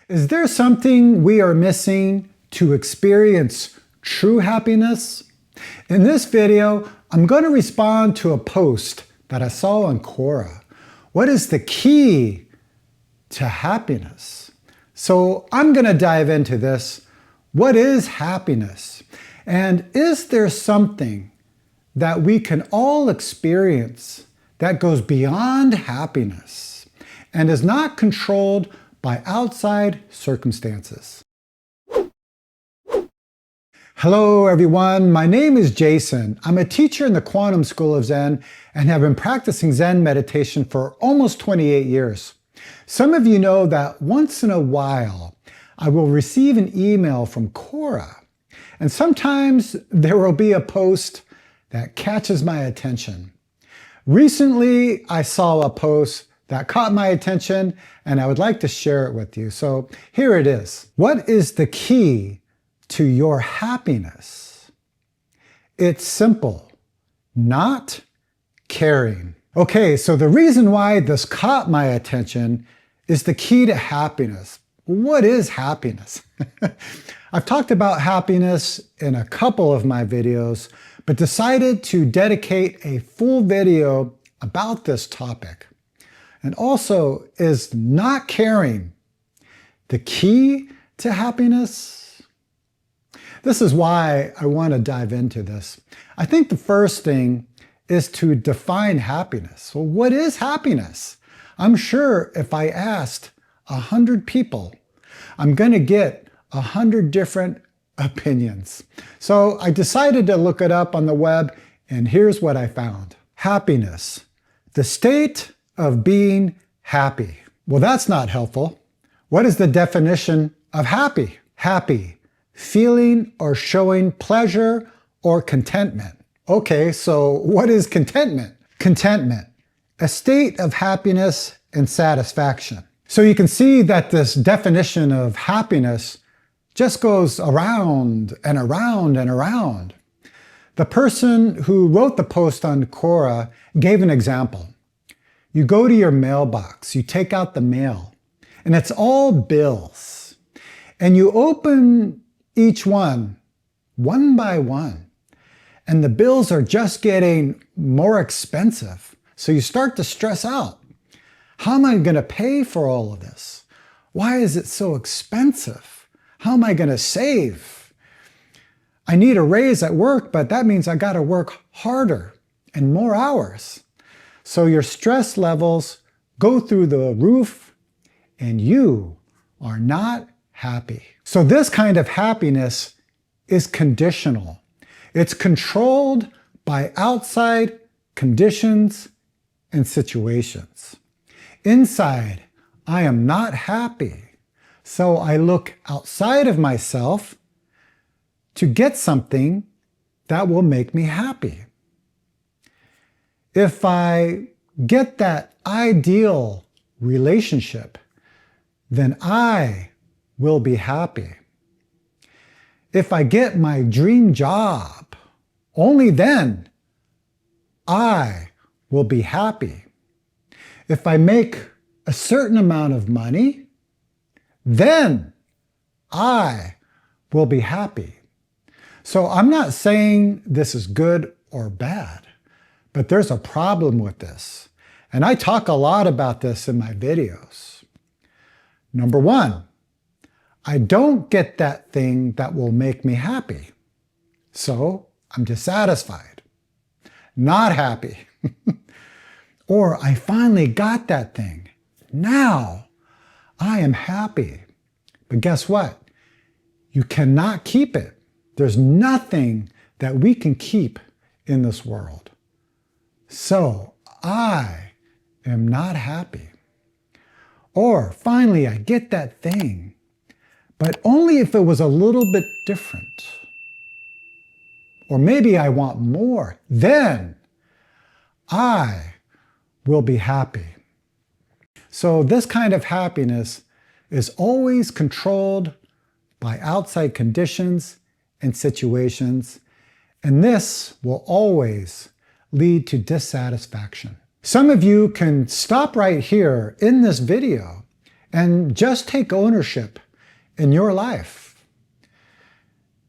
Is there something we are missing to experience true happiness? In this video, I'm going to respond to a post that I saw on Quora. What is the key to happiness? So I'm going to dive into this. What is happiness? And is there something that we can all experience that goes beyond happiness and is not controlled by outside circumstances? Hello everyone, my name is Jason. I'm a teacher in the Quantum School of Zen and have been practicing Zen meditation for almost 28 years. Some of you know that once in a while I will receive an email from Quora, and sometimes there will be a post that catches my attention. Recently I saw a post that caught my attention and I would like to share it with you. So here it is. What is the key to your happiness? It's simple. Not caring. Okay, so the reason why this caught my attention is the key to happiness. What is happiness? I've talked about happiness in a couple of my videos, but decided to dedicate a full video about this topic. And also, is not caring the key to happiness? This is why I want to dive into this. I think the first thing is to define happiness. Well, what is happiness? I'm sure if I asked 100 people, I'm going to get 100 different opinions. So I decided to look it up on the web, and here's what I found. Happiness, the state of being happy. Well, that's not helpful. What is the definition of happy? Happy, feeling or showing pleasure or contentment. Okay, so what is contentment? Contentment, a state of happiness and satisfaction. So you can see that this definition of happiness just goes around and around and around. The person who wrote the post on Quora gave an example. You go to your mailbox, you take out the mail, and it's all bills. And you open each one by one. And the bills are just getting more expensive. So you start to stress out. How am I going to pay for all of this? Why is it so expensive? How am I going to save? I need a raise at work, but that means I got to work harder and more hours. So your stress levels go through the roof and you are not happy. So this kind of happiness is conditional. It's controlled by outside conditions and situations. Inside, I am not happy. So I look outside of myself to get something that will make me happy. If I get that ideal relationship, then I will be happy. If I get my dream job, only then I will be happy. If I make a certain amount of money, then I will be happy. So I'm not saying this is good or bad, but there's a problem with this. And I talk a lot about this in my videos. Number one, I don't get that thing that will make me happy. So I'm dissatisfied, not happy. Or I finally got that thing. Now I am happy. But guess what? You cannot keep it. There's nothing that we can keep in this world. So I am not happy. Or finally I get that thing, but only if it was a little bit different. Or maybe I want more. Then I will be happy. So this kind of happiness is always controlled by outside conditions and situations, and this will always lead to dissatisfaction. Some of you can stop right here in this video and just take ownership in your life.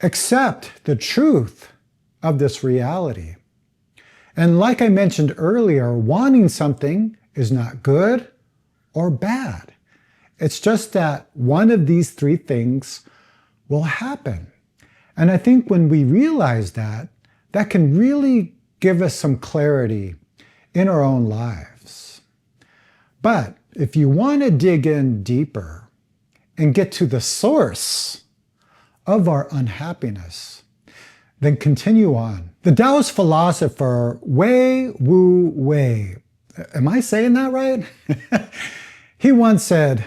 Accept the truth of this reality. And like I mentioned earlier, wanting something is not good or bad. It's just that one of these three things will happen. And I think when we realize that, that can really give us some clarity in our own lives. But if you want to dig in deeper and get to the source of our unhappiness, then continue on. The Taoist philosopher Wei Wu Wei, am I saying that right? He once said,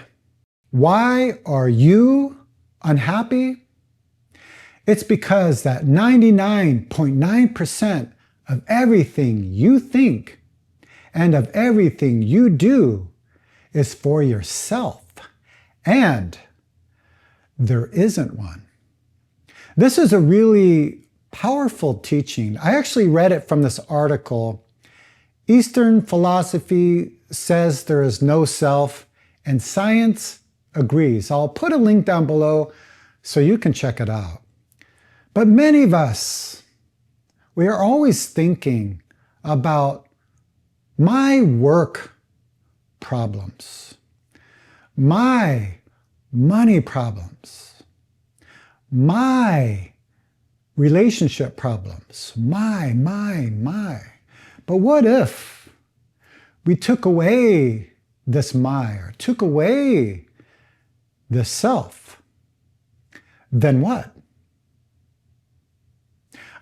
"Why are you unhappy? It's because that 99.9% of everything you think and of everything you do is for yourself, and there isn't one." This is a really powerful teaching. I actually read it from this article. Eastern philosophy says there is no self, and science agrees. I'll put a link down below so you can check it out. But many of us, we are always thinking about my work problems, my money problems, my relationship problems, my. But what if we took away this my, or took away the self? Then what?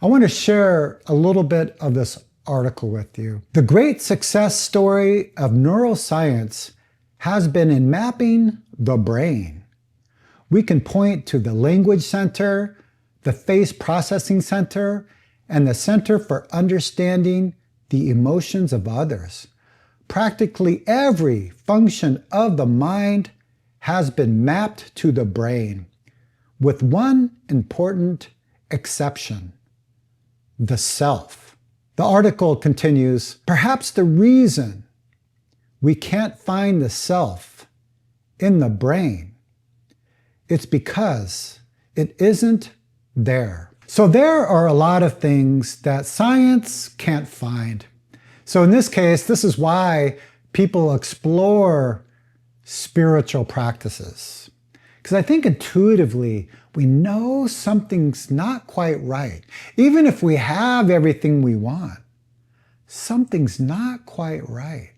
I want to share a little bit of this article with you. The great success story of neuroscience has been in mapping the brain. We can point to the language center, the face processing center, and the center for understanding the emotions of others. Practically every function of the mind has been mapped to the brain, with one important exception: the self. The article continues, perhaps the reason we can't find the self in the brain, it's because it isn't there. So there are a lot of things that science can't find. So in this case, this is why people explore spiritual practices. Because I think intuitively, we know something's not quite right. Even if we have everything we want, something's not quite right.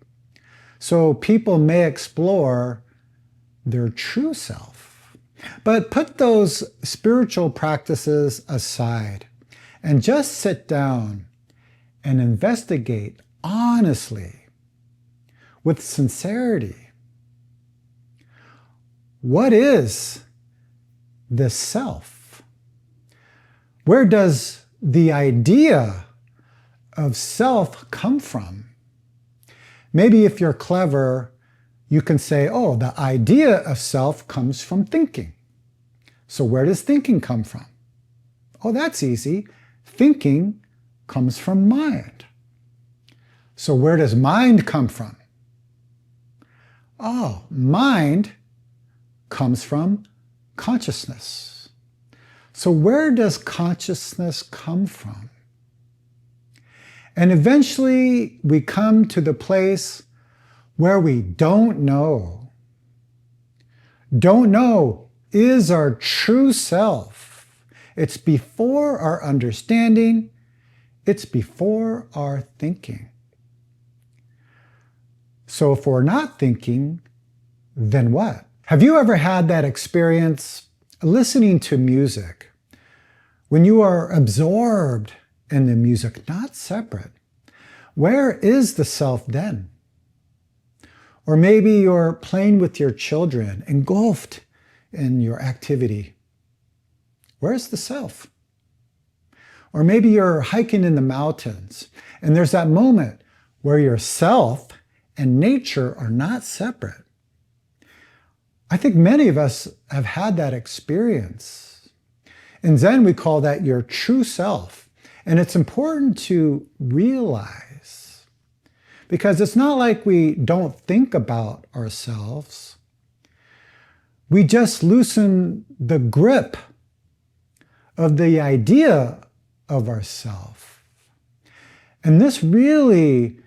So people may explore their true self. But put those spiritual practices aside and just sit down and investigate honestly, with sincerity. What is the self? Where does the idea of self come from? Maybe if you're clever, you can say, oh, the idea of self comes from thinking. So where does thinking come from? Oh, that's easy. Thinking comes from mind. So where does mind come from? Oh, mind comes from consciousness. So where does consciousness come from? And eventually we come to the place where we don't know. Don't know is our true self. It's before our understanding. It's before our thinking. So if we're not thinking, then what? Have you ever had that experience listening to music when you are absorbed in the music, not separate? Where is the self then? Or maybe you're playing with your children, engulfed in your activity. Where's the self? Or maybe you're hiking in the mountains and there's that moment where your self and nature are not separate. I think many of us have had that experience. In Zen, we call that your true self. And it's important to realize, because it's not like we don't think about ourselves. we just loosen the grip of the idea of ourself. And this really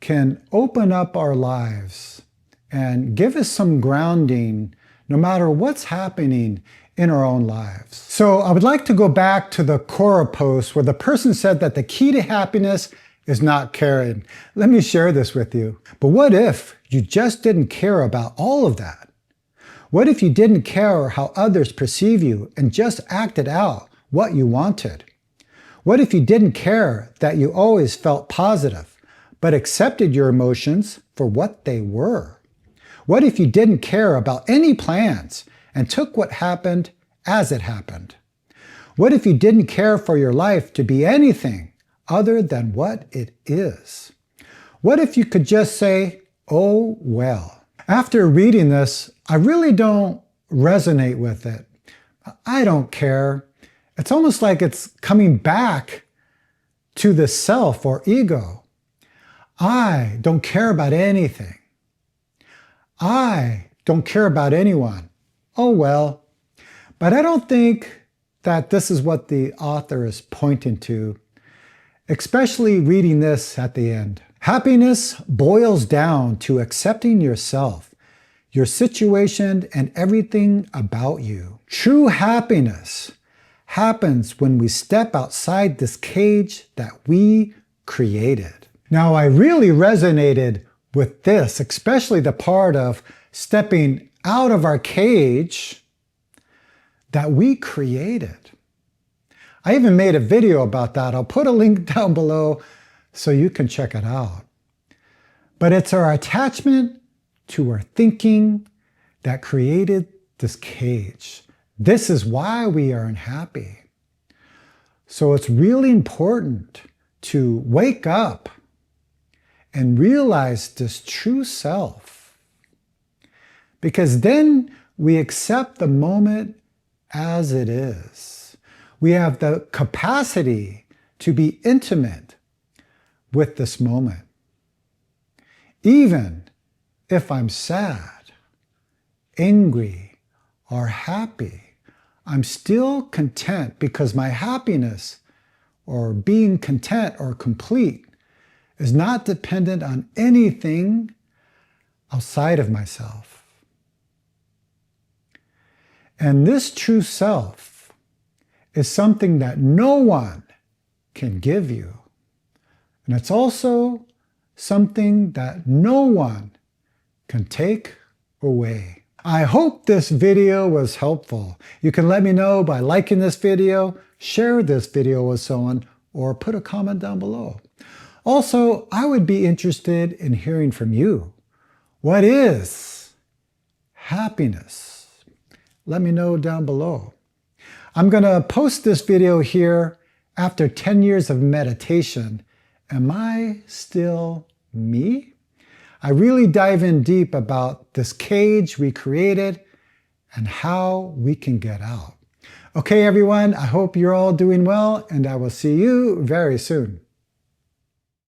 can open up our lives and give us some grounding no matter what's happening in our own lives. So I would like to go back to the Quora post where the person said that the key to happiness is not caring. Let me share this with you. But what if you just didn't care about all of that? What if you didn't care how others perceive you and just acted out what you wanted? What if you didn't care that you always felt positive, but accepted your emotions for what they were? What if you didn't care about any plans and took what happened as it happened? What if you didn't care for your life to be anything other than what it is? What if you could just say, oh well? After reading this, I really don't resonate with it. I don't care. It's almost like it's coming back to the self or ego. I don't care about anything. I don't care about anyone. Oh well. But I don't think that this is what the author is pointing to, especially reading this at the end. Happiness boils down to accepting yourself, your situation, and everything about you. True happiness happens when we step outside this cage that we created. Now, I really resonated with this, especially the part of stepping out of our cage that we created. I even made a video about that. I'll put a link down below so you can check it out. But it's our attachment to our thinking that created this cage. This is why we are unhappy. So it's really important to wake up and realize this true self. Because then we accept the moment as it is. We have the capacity to be intimate with this moment. Even if I'm sad, angry, or happy, I'm still content because my happiness or being content or complete is not dependent on anything outside of myself. And this true self is something that no one can give you. And it's also something that no one can take away. I hope this video was helpful. You can let me know by liking this video, share this video with someone, or put a comment down below. Also, I would be interested in hearing from you. What is happiness? Let me know down below. I'm going to post this video here after 10 years of meditation. Am I still me? I really dive in deep about this cage we created and how we can get out. Okay, everyone, I hope you're all doing well, and I will see you very soon.